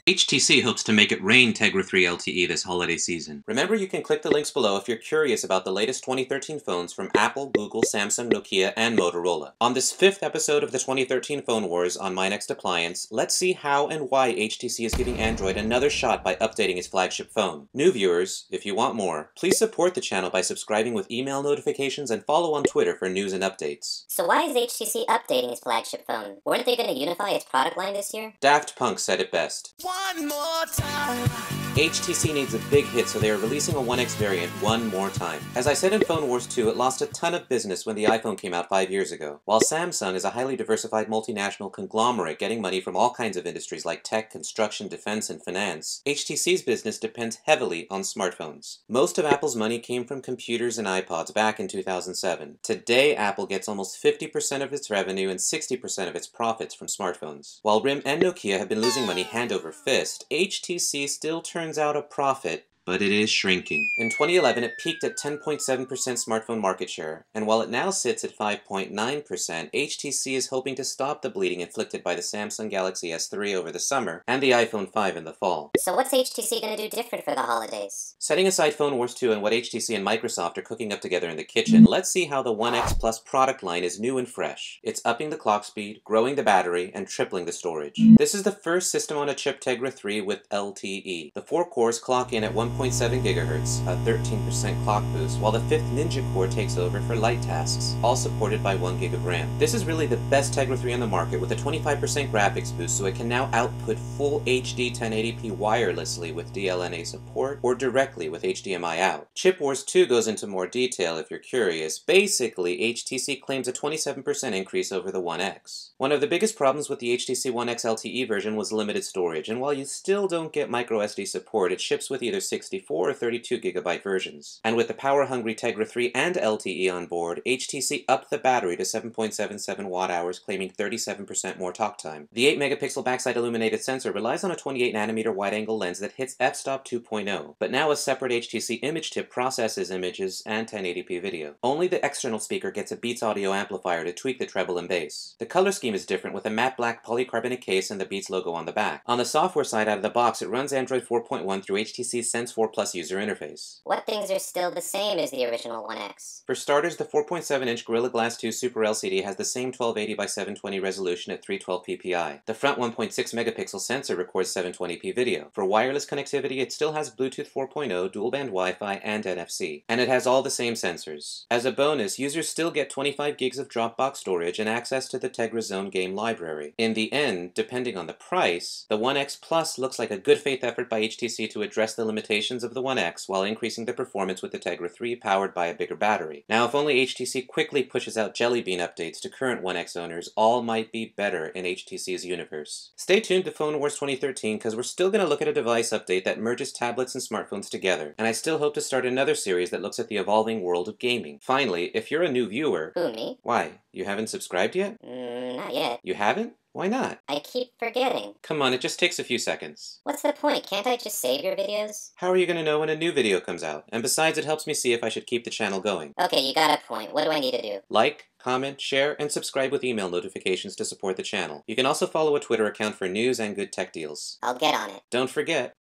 HTC hopes to make it rain Tegra 3 LTE this holiday season. Remember, you can click the links below if you're curious about the latest 2013 phones from Apple, Google, Samsung, Nokia, and Motorola. On this 5th episode of the 2013 Phone Wars on My Next Appliance, let's see how and why HTC is giving Android another shot by updating its flagship phone. New viewers, if you want more, please support the channel by subscribing with email notifications and follow on Twitter for news and updates. So why is HTC updating its flagship phone? Weren't they going to unify its product line this year? Daft Punk said it best. One more time. HTC needs a big hit, so they are releasing a One X variant one more time. As I said in Phone Wars 2, it lost a ton of business when the iPhone came out 5 years ago. While Samsung is a highly diversified multinational conglomerate getting money from all kinds of industries like tech, construction, defense, and finance, HTC's business depends heavily on smartphones. Most of Apple's money came from computers and iPods back in 2007. Today, Apple gets almost 50% of its revenue and 60% of its profits from smartphones. While RIM and Nokia have been losing money hand over fist, HTC still turns out a profit, but it is shrinking. In 2011, it peaked at 10.7% smartphone market share, and while it now sits at 5.9%, HTC is hoping to stop the bleeding inflicted by the Samsung Galaxy S3 over the summer and the iPhone 5 in the fall. So what's HTC going to do different for the holidays? Setting aside Phone Wars 2 and what HTC and Microsoft are cooking up together in the kitchen, let's see how the One X Plus product line is new and fresh. It's upping the clock speed, growing the battery, and tripling the storage. This is the first system-on-a-chip Tegra 3 with LTE. The 4 cores clock in at 1.7 GHz, a 13% clock boost, while the 5th Ninja core takes over for light tasks, all supported by 1 GB of RAM. This is really the best Tegra 3 on the market with a 25% graphics boost, so it can now output full HD 1080p wirelessly with DLNA support or directly with HDMI out. Chip Wars 2 goes into more detail if you're curious. Basically, HTC claims a 27% increase over the One X. One of the biggest problems with the HTC One X LTE version was limited storage, and while you still don't get microSD support, it ships with either 64 or 32 GB versions. And with the power-hungry Tegra 3 and LTE on board, HTC upped the battery to 7.77 watt-hours, claiming 37% more talk time. The 8-megapixel backside illuminated sensor relies on a 28nm wide-angle lens that hits f-stop 2.0, but now a separate HTC image chip processes images and 1080p video. Only the external speaker gets a Beats audio amplifier to tweak the treble and bass. The color scheme is different with a matte black polycarbonate case and the Beats logo on the back. On the software side out of the box, it runs Android 4.1 through HTC's Sense 4 Plus user interface. What things are still the same as the original One X? For starters, the 4.7-inch Gorilla Glass 2 Super LCD has the same 1280x720 resolution at 312 ppi. The front 1.6-megapixel sensor records 720p video. For wireless connectivity, it still has Bluetooth 4.0, dual-band Wi-Fi, and NFC. And it has all the same sensors. As a bonus, users still get 25 gigs of Dropbox storage and access to the Tegra Zone game library. In the end, depending on the price, the One X Plus looks like a good faith effort by HTC to address the limitations of the One X while increasing the performance with the Tegra 3 powered by a bigger battery. Now, if only HTC quickly pushes out Jelly Bean updates to current One X owners, all might be better in HTC's universe. Stay tuned to Phone Wars 2013 because we're still going to look at a device update that merges tablets and smartphones together, and I still hope to start another series that looks at the evolving world of gaming. Finally, if you're a new viewer... Who, me? Why? You haven't subscribed yet? Not yet. You haven't? Why not? I keep forgetting. Come on, it just takes a few seconds. What's the point? Can't I just save your videos? How are you going to know when a new video comes out? And besides, it helps me see if I should keep the channel going. Okay, you got a point. What do I need to do? Like, comment, share, and subscribe with email notifications to support the channel. You can also follow a Twitter account for news and good tech deals. I'll get on it. Don't forget.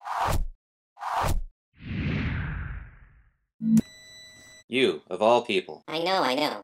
You, of all people. I know.